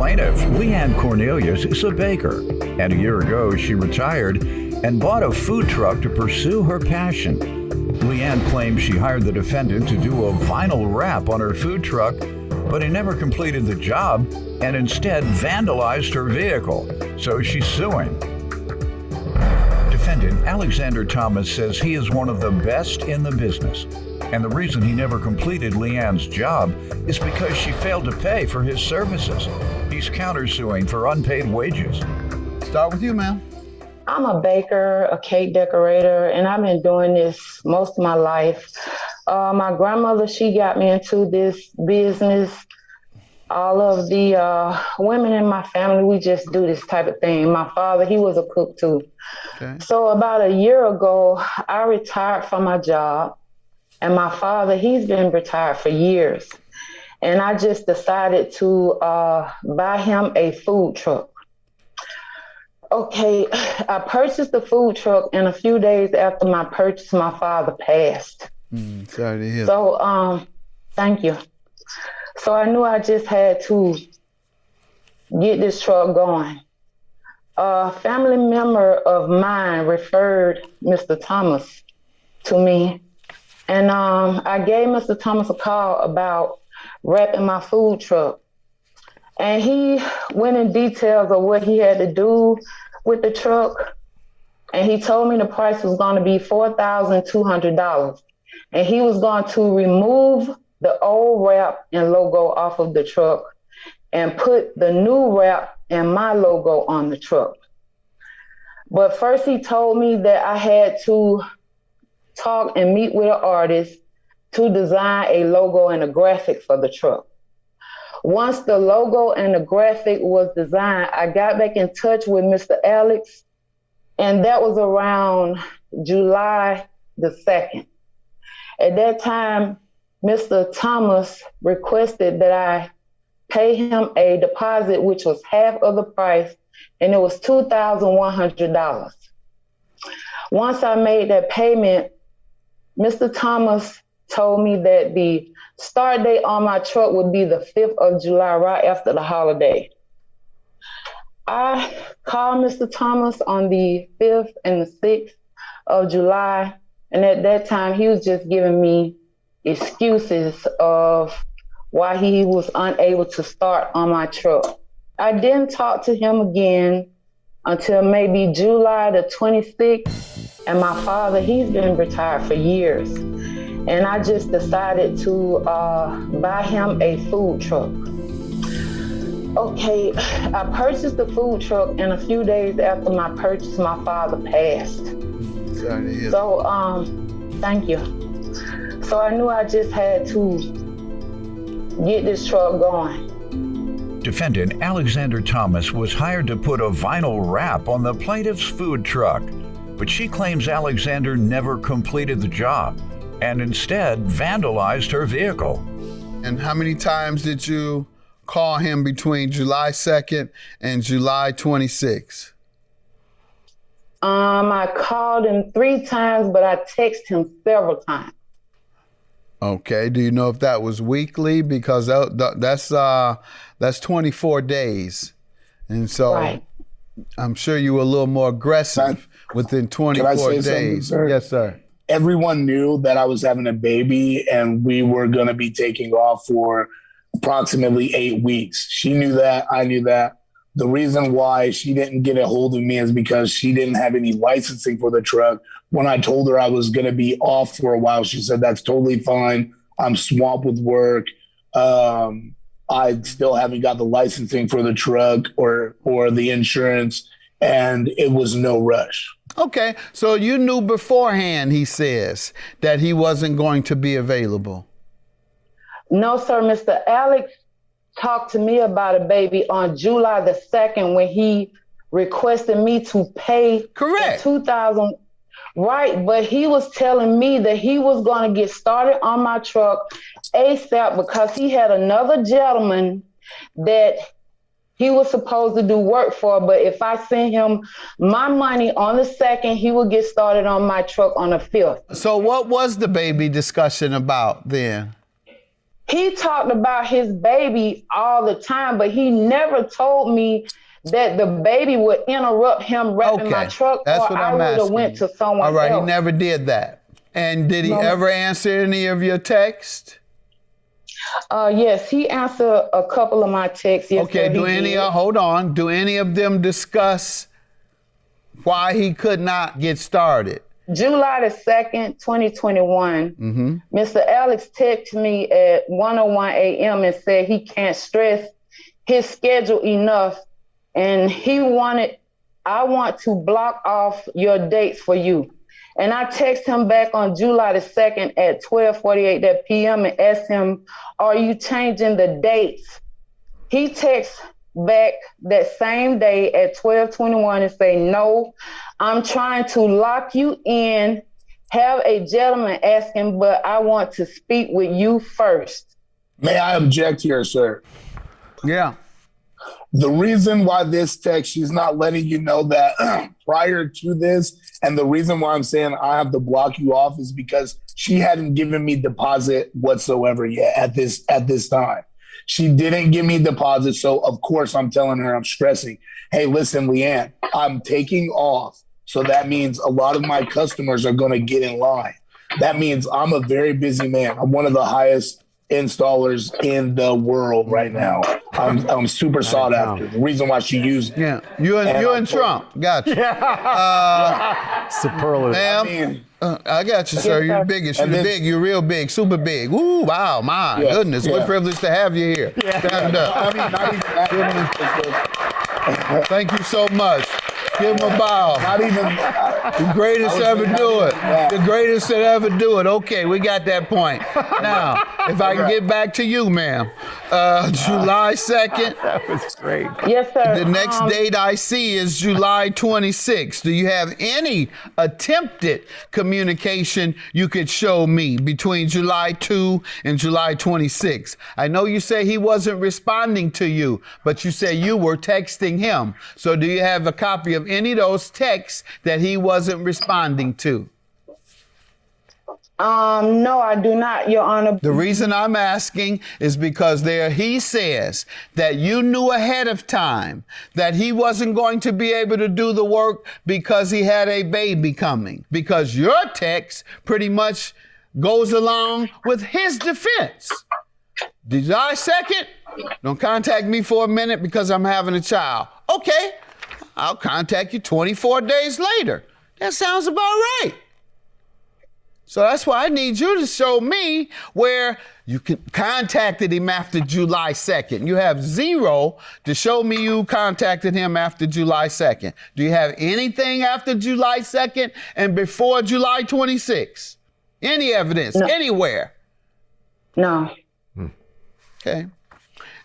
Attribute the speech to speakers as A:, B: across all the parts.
A: Plaintiff, Leanne Cornelius, is a baker, and a year ago she retired and bought a food truck to pursue her passion. Leanne claims she hired the defendant to do a vinyl wrap on her food truck, but he never completed the job and instead vandalized her vehicle, so she's suing. Defendant Alexander Thomas says he is one of the best in the business, and the reason he never completed Leanne's job is because she failed to pay for his services. He's countersuing for unpaid wages.
B: Start with you, ma'am.
C: I'm a baker, a cake decorator, and I've been doing this most of my life. My grandmother, she got me into this business. All of the women in my family, we just do this type of thing. My father, he was a cook too. Okay. So about a year ago, I retired from my job. And my father, he's been retired for years. And I just decided to buy him a food truck. Okay, I purchased the food truck, and a few days after my purchase, my father passed.
B: Sorry to hear.
C: So, thank you. So I knew I just had to get this truck going. A family member of mine referred Mr. Thomas to me. And I gave Mr. Thomas a call about wrapping my food truck. And he went in details of what he had to do with the truck. And he told me the price was going to be $4,200. And he was going to remove the old wrap and logo off of the truck and put the new wrap and my logo on the truck. But first he told me that I had to talk and meet with an artist to design a logo and a graphic for the truck. Once the logo and the graphic was designed, I got back in touch with Mr. Alex, and that was around July the 2nd. At that time, Mr. Thomas requested that I pay him a deposit, which was half of the price, and it was $2,100. Once I made that payment, Mr. Thomas told me that the start date on my truck would be the 5th of July, right after the holiday. I called Mr. Thomas on the 5th and the 6th of July, and at that time, he was just giving me excuses of why he was unable to start on my truck. I didn't talk to him again until maybe July the 26th, and my father, he's been retired for years. And I just decided to buy him a food truck. Okay, I purchased the food truck, and a few days after my purchase, my father passed.
B: Sorry to hear.
C: So, thank you. So I knew I just had to get this truck going.
A: Defendant Alexander Thomas was hired to put a vinyl wrap on the plaintiff's food truck, but she claims Alexander never completed the job and instead vandalized her vehicle.
B: And how many times did you call him between July 2nd and July 26th?
C: I called him 3 times, but I texted him several times.
B: Okay. Do you know if that was weekly? Because that's 24 days. And so right. I'm sure you were a little more aggressive within 24 days.
D: Sir?
B: Yes, sir.
D: Everyone knew that I was having a baby and we were going to be taking off for approximately 8 weeks. She knew that. I knew that. The reason why she didn't get a hold of me is because she didn't have any licensing for the truck. When I told her I was going to be off for a while, she said, that's totally fine. I'm swamped with work. I still haven't got the licensing for the truck or the insurance, and it was no rush.
B: Okay, so you knew beforehand, he says, that he wasn't going to be available.
C: No, sir. Mr. Alex talked to me about a baby on July the 2nd when he requested me to pay
B: correct
C: $2,000. Right, but he was telling me that he was going to get started on my truck ASAP because he had another gentleman that he was supposed to do work for, but if I sent him my money on the 2nd, he would get started on my truck on the 5th.
B: So what was the baby discussion about then?
C: He talked about his baby all the time, but he never told me that the baby would interrupt him wrapping my truck,
B: That's
C: or
B: what
C: I
B: I'm
C: would have
B: asking.
C: went to someone
B: All right,
C: else.
B: he never did that. And did he
C: No.
B: ever answer any of your texts?
C: Yes, he answered a couple of my texts. Yes,
B: Okay,
C: sir,
B: hold on. Do any of them discuss why he could not get started?
C: July the 2nd, 2021, Mr. Alex texted me at 1:01 a.m. and said he can't stress his schedule enough, and I want to block off your dates for you. And I text him back on July the 2nd at 12:48 p.m. and asked him, are you changing the dates? He texts back that same day at 12:21 and say, no, I'm trying to lock you in, have a gentleman asking, but I want to speak with you first.
D: May I object here, sir?
B: Yeah.
D: The reason why this text, she's not letting you know that prior to this, and the reason why I'm saying I have to block you off is because she hadn't given me deposit whatsoever yet at this time. She didn't give me deposit, so of course I'm telling her, I'm stressing, hey, listen, Leanne, I'm taking off. So that means a lot of my customers are going to get in line. That means I'm a very busy man. I'm one of the highest installers in the world right now. I'm super sought after. The reason why she used
B: Yeah, you and Trump. Gotcha.
E: Superlative.
B: Ma'am, I got you, sir. You're the biggest. You're big. You're real big. Super big. Ooh, wow, my goodness. What privilege to have you here. Stand up.
D: I mean, not even that.
B: Thank you so much. Give him a bow.
D: Not even
B: the greatest to ever do it. The greatest to ever do it. Okay, we got that point. Now, if I can get back to you, ma'am. July 2nd.
E: That was great.
C: Yes, sir.
B: The next date I see is July 26th. Do you have any attempted communication you could show me between July 2 and July 26th? I know you say he wasn't responding to you, but you say you were texting him. So do you have a copy of any of those texts that he wasn't responding to?
C: No, I do not, Your Honor.
B: The reason I'm asking is because he says that you knew ahead of time that he wasn't going to be able to do the work because he had a baby coming. Because your text pretty much goes along with his defense. July 2nd, don't contact me for a minute because I'm having a child. Okay, I'll contact you 24 days later. That sounds about right. So that's why I need you to show me where you contacted him after July 2nd. You have zero to show me you contacted him after July 2nd. Do you have anything after July 2nd and before July 26th? Any evidence, anywhere?
C: No.
B: Okay.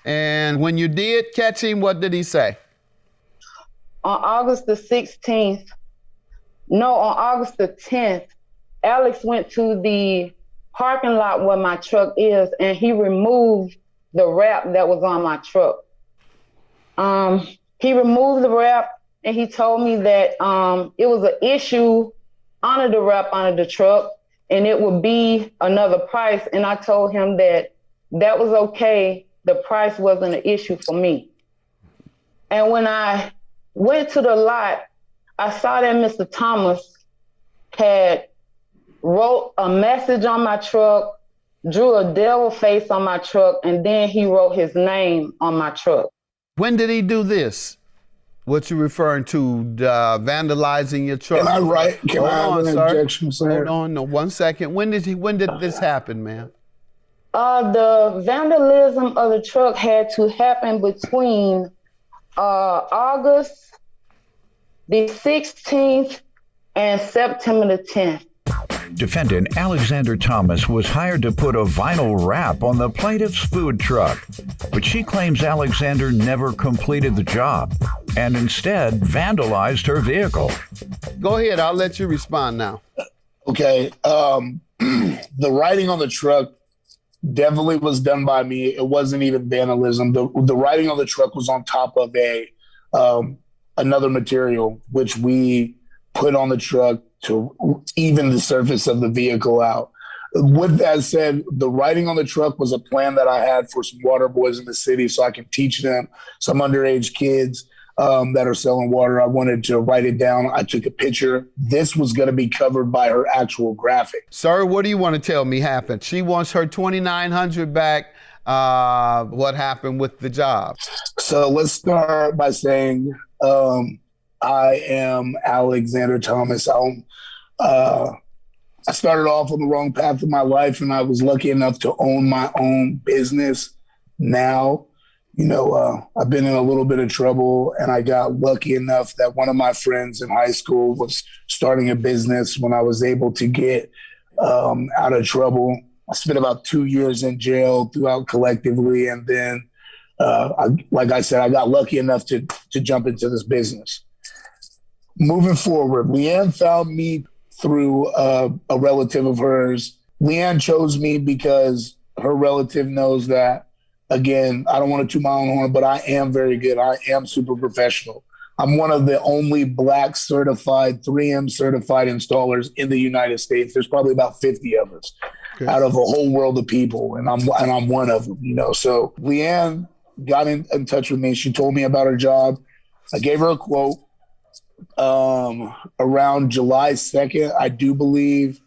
B: And when you did catch him, what did he say?
C: On August the 10th, Alex went to the parking lot where my truck is, and he removed the wrap that was on my truck. He removed the wrap, and he told me that it was an issue under the wrap under the truck, and it would be another price. And I told him that was okay. The price wasn't an issue for me. And when I went to the lot, I saw that Mr. Thomas had wrote a message on my truck, drew a devil face on my truck, and then he wrote his name on my truck.
B: When did he do this? What you referring to, vandalizing your truck?
D: Can I have an objection, sir?
B: Hold on, no, 1 second. When did this happen, man?
C: The vandalism of the truck had to happen between August the 16th and September the 10th.
A: Defendant Alexander Thomas was hired to put a vinyl wrap on the plaintiff's food truck, but she claims Alexander never completed the job and instead vandalized her vehicle.
B: Go ahead, I'll let you respond now.
D: Okay, the writing on the truck definitely was done by me. It wasn't even vandalism. The writing on the truck was on top of another material, which we put on the truck to even the surface of the vehicle out. With that said, the writing on the truck was a plan that I had for some water boys in the city so I can teach them, some underage kids that are selling water. I wanted to write it down. I took a picture. This was going to be covered by her actual graphic.
B: Sir, what do you want to tell me happened? She wants her $2,900 back. What happened with the job?
D: So let's start by saying I am Alexander Thomas. I started off on the wrong path of my life, and I was lucky enough to own my own business. Now, I've been in a little bit of trouble, and I got lucky enough that one of my friends in high school was starting a business when I was able to get out of trouble. I spent about 2 years in jail throughout collectively, and then, like I said, I got lucky enough to jump into this business. Moving forward, Leanne found me through a relative of hers. Leanne chose me because her relative knows that, again, I don't want to toot my own horn, but I am very good. I am super professional. I'm one of the only Black certified, 3M certified installers in the United States. There's probably about 50 of us out of a whole world of people, and I'm one of them, So Leanne got in touch with me. She told me about her job. I gave her a quote. Around July 2nd, I do believe,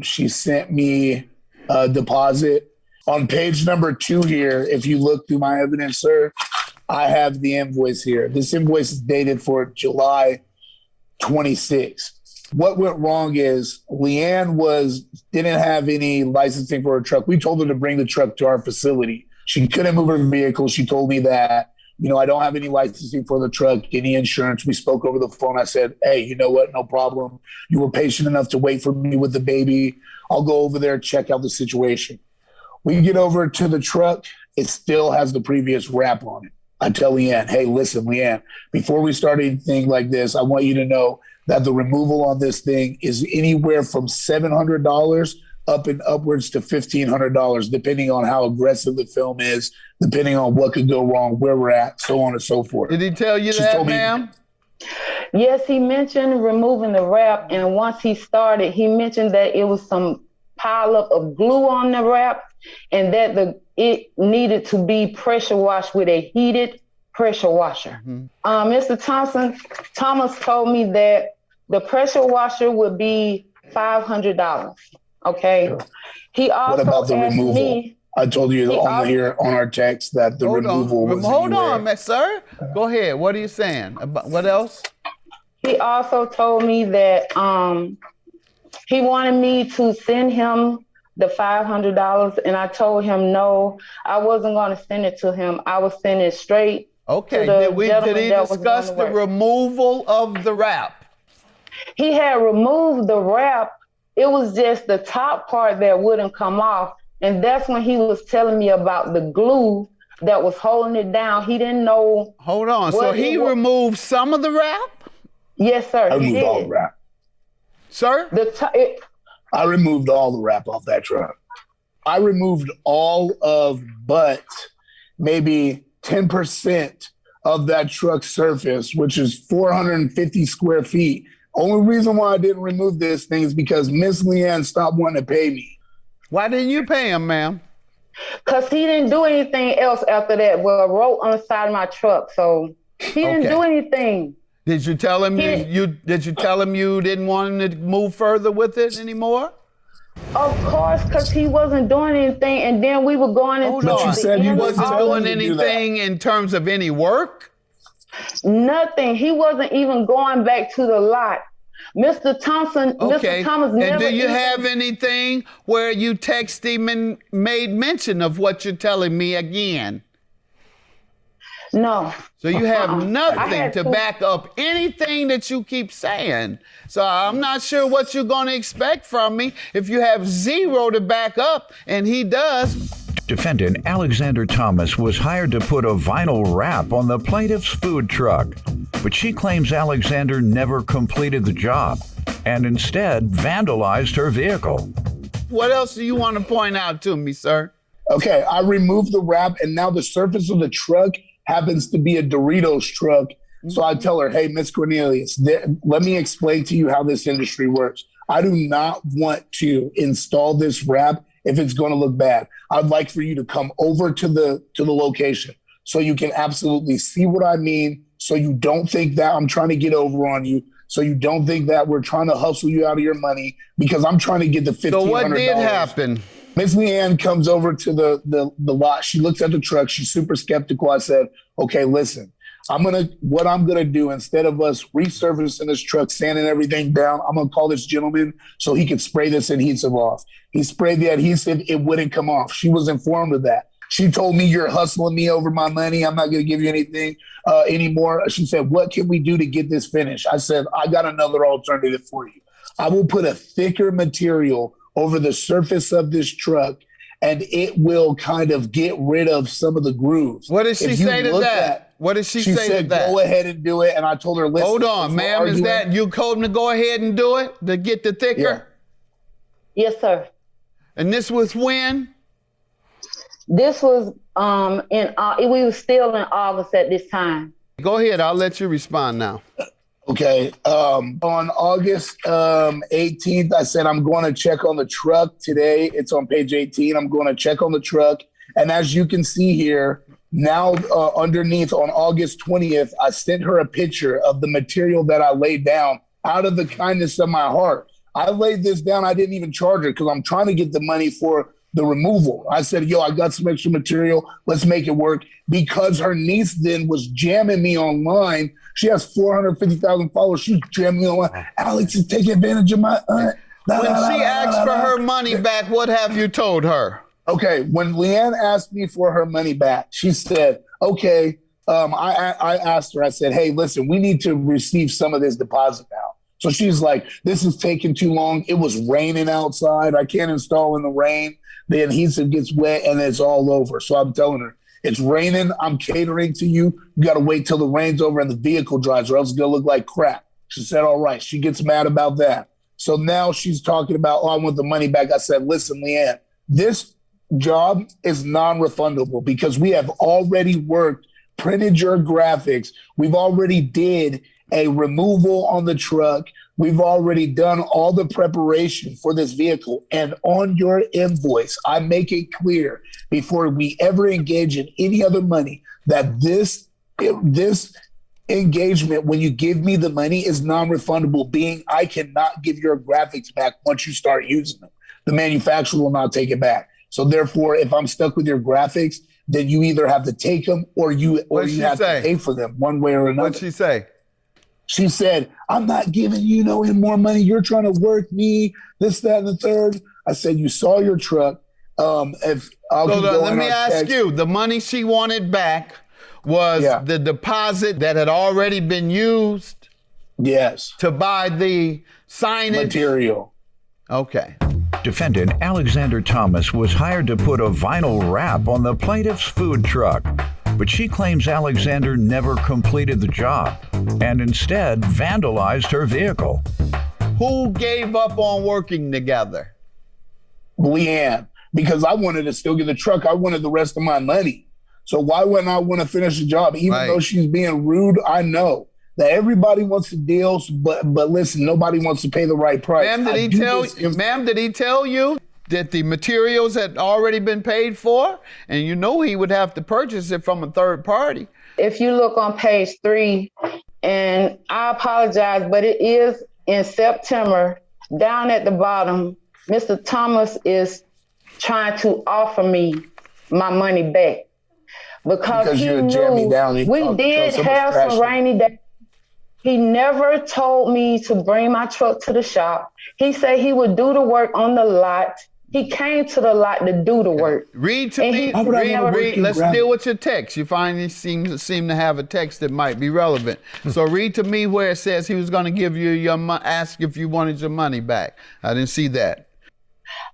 D: she sent me a deposit. On page number 2 here, if you look through my evidence, sir, I have the invoice here. This invoice is dated for July 26th. What went wrong is Leanne didn't have any licensing for her truck. We told her to bring the truck to our facility. She couldn't move her vehicle. She told me that, I don't have any licensing for the truck, any insurance. We spoke over the phone. I said, hey, you know what? No problem. You were patient enough to wait for me with the baby. I'll go over there, check out the situation. We get over to the truck. It still has the previous wrap on it. I tell Leanne, hey, listen, Leanne, before we start anything like this, I want you to know that the removal on this thing is anywhere from $700 up and upwards to $1,500, depending on how aggressive the film is, depending on what could go wrong, where we're at, so on and so forth.
B: Did he tell you that, ma'am?
C: Yes, he mentioned removing the wrap, and once he started, he mentioned that it was some pile up of glue on the wrap, and that it needed to be pressure washed with a heated pressure washer. Mm-hmm. Mr. Thomas told me that the pressure washer would be $500. Okay. Sure. He also
D: what about the
C: asked
D: removal?
C: Me,
D: I told you here on our text that the removal was
B: Hold on, sir. Go ahead. What are you saying? What else?
C: He also told me that he wanted me to send him the $500, and I told him no, I wasn't going to send it to him. I was sending it straight.
B: Okay. Did he discuss the removal of the wrap?
C: He had removed the wrap. It was just the top part that wouldn't come off. And that's when he was telling me about the glue that was holding it down. He didn't know.
B: Hold on. So he removed some of the wrap?
C: Yes, sir.
D: I removed all the wrap.
B: Sir?
D: I removed all the wrap off that truck. I removed all of but maybe 10% of that truck's surface, which is 450 square feet. Only reason why I didn't remove this thing is because Miss Leanne stopped wanting to pay me.
B: Why didn't you pay him, ma'am?
C: Because he didn't do anything else after that. Well, I wrote on the side of my truck, so he didn't do anything.
B: Did you tell him did you tell him you didn't want him to move further with it anymore?
C: Of course, because he wasn't doing anything, and then we were going into
B: But you said he wasn't doing anything in terms of any work?
C: Nothing. He wasn't even going back to the lot. Mr. Thomas never.
B: And do you have anything where you text him and made mention of what you're telling me again?
C: No.
B: So you have nothing to back up anything that you keep saying. So I'm not sure what you're going to expect from me if you have zero to back up, and he does.
A: Defendant Alexander Thomas was hired to put a vinyl wrap on the plaintiff's food truck, but she claims Alexander never completed the job and instead vandalized her vehicle.
B: What else do you want to point out to me, sir?
D: Okay, I removed the wrap, and now the surface of the truck happens to be a Doritos truck. So I tell her, hey, Miss Cornelius, let me explain to you how this industry works. I do not want to install this wrap if it's going to look bad. I'd like for you to come over to the location so you can absolutely see what I mean, so you don't think that I'm trying to get over on you, so you don't think that we're trying to hustle you out of your money, because I'm trying to get the $1,500.
B: So what did happen?
D: Miss Leanne comes over to the lot. She looks at the truck. She's super skeptical. I said, okay, listen, what I'm gonna do, instead of us resurfacing this truck, sanding everything down, I'm gonna call this gentleman so he can spray this adhesive off. He sprayed the adhesive, it wouldn't come off. She was informed of that. She told me, you're hustling me over my money. I'm not gonna give you anything anymore. She said, what can we do to get this finished? I said, I got another alternative for you. I will put a thicker material over the surface of this truck, and it will kind of get rid of some of the grooves.
B: What did she say to that? What did she say
D: said,
B: to that?
D: Go ahead and do it. And I told her, listen.
B: Hold on, ma'am. Is that you told him to go ahead and do it to get the thicker?
D: Yeah.
C: Yes, sir.
B: And this was when?
C: This was we were still in August at this time.
B: Go ahead. I'll let you respond now.
D: Okay. On August 18th, I said, I'm going to check on the truck today. It's on page 18. I'm going to check on the truck. And as you can see here, now underneath on August 20th, I sent her a picture of the material that I laid down out of the kindness of my heart. I laid this down. I didn't even charge her because I'm trying to get the money for the removal. I said, yo, I got some extra material. Let's make it work. Because her niece then was jamming me online. She has 450,000 followers. She's jamming me online. Alex is taking advantage of my aunt.
B: When she asked for her money back, what have you told her?
D: Okay, when Leanne asked me for her money back, she said, okay, I asked her, I said, hey, listen, we need to receive some of this deposit now. So she's like, this is taking too long. It was raining outside. I can't install in the rain. The adhesive gets wet and it's all over. So I'm telling her, it's raining. I'm catering to you. You got to wait till the rain's over and the vehicle drives, or else it's going to look like crap. She said, all right. She gets mad about that. So now she's talking about, oh, I want the money back. I said, listen, Leanne, this job is non-refundable because we have already printed your graphics. We've already did a removal on the truck. We've already done all the preparation for this vehicle. And on your invoice, I make it clear before we ever engage in any other money that this engagement, when you give me the money, is non-refundable, being I cannot give your graphics back once you start using them. The manufacturer will not take it back. So therefore, if I'm stuck with your graphics, then you either have to take them or you have to pay for them one way or another.
B: What'd she say?
D: She said, I'm not giving you no more money. You're trying to work me, this, that, and the third. I said, you saw your truck.
B: Let me ask you, the money she wanted back was the deposit that had already been used?
D: Yes.
B: To buy the signage?
D: Material.
B: Okay.
A: Defendant Alexander Thomas was hired to put a vinyl wrap on the plaintiff's food truck, but she claims Alexander never completed the job and instead vandalized her vehicle.
B: Who gave up on working together?
D: Leanne, because I wanted to still get the truck. I wanted the rest of my money. So why wouldn't I want to finish the job? Even though she's being rude, I know that everybody wants to deal, but listen, nobody wants to pay the right price.
B: Ma'am, did he tell you that the materials had already been paid for? And you know he would have to purchase it from a third party.
C: If you look on page 3, and I apologize, but it is in September, down at the bottom, Mr. Thomas is trying to offer me my money back. Because he knew we did have some rainy days. He never told me to bring my truck to the shop. He said he would do the work on the lot. He came to the lot to do the work.
B: Read to me. Read. Let's deal with your text. You finally seem to have a text that might be relevant. So read to me where it says he was going to give you ask if you wanted your money back. I didn't see that.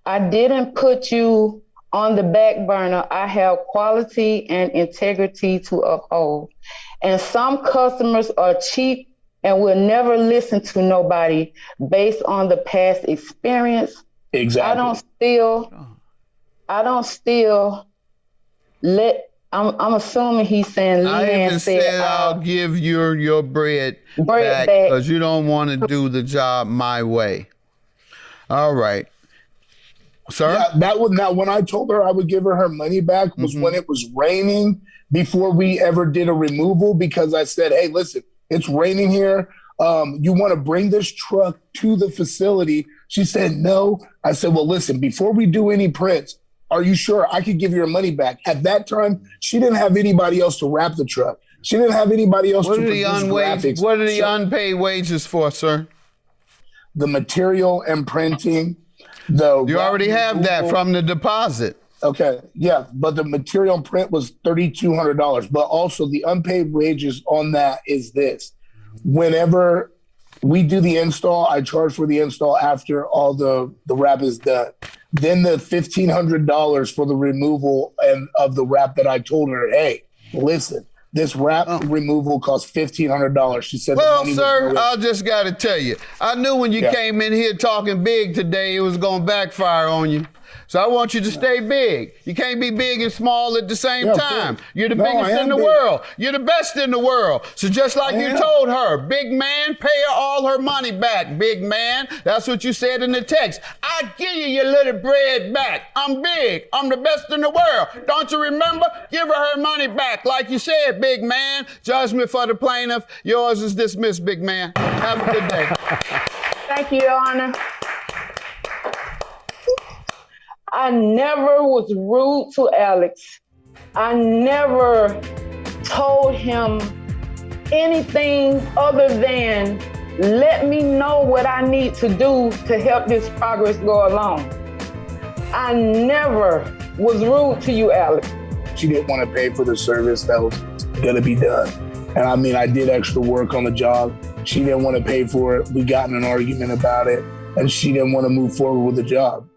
C: I didn't put you on the back burner. I have quality and integrity to uphold. And some customers are cheap and will never listen to nobody based on the past experience.
D: Exactly.
C: I'm assuming he's saying
B: I even said I'll give you your bread back because you don't want to do the job my way. All right. Sir?
D: Yeah, that was now when I told her I would give her money back was when it was raining before we ever did a removal, because I said, hey, listen, it's raining here. You want to bring this truck to the facility? She said, no. I said, well, listen, before we do any prints, are you sure I could give your money back? At that time, she didn't have anybody else to wrap the truck. She didn't have anybody else to produce graphics.
B: What are the unpaid wages for, sir?
D: The material and printing. You
B: already have that from the deposit.
D: Okay, yeah, but the material and print was $3,200. But also the unpaid wages on that is this. Whenever we do the install, I charge for the install after all the wrap is done. Then the $1,500 for the removal and of the wrap that I told her, hey, listen, this wrap removal costs $1,500. She said,
B: well, sir, I just got to tell you, I knew when you came in here talking big today, it was going to backfire on you. So I want you to stay big. You can't be big and small at the same time. You're the biggest in the world. You're the best in the world. So just like you told her, big man, pay her all her money back, big man. That's what you said in the text. I give you your little bread back. I'm big. I'm the best in the world. Don't you remember? Give her money back like you said, big man. Judgment for the plaintiff. Yours is dismissed, big man. Have a good day.
C: Thank you, Your Honor. I never was rude to Alex. I never told him anything other than let me know what I need to do to help this progress go along. I never was rude to you, Alex.
D: She didn't want to pay for the service that was going to be done. And I mean, I did extra work on the job. She didn't want to pay for it. We got in an argument about it, and she didn't want to move forward with the job.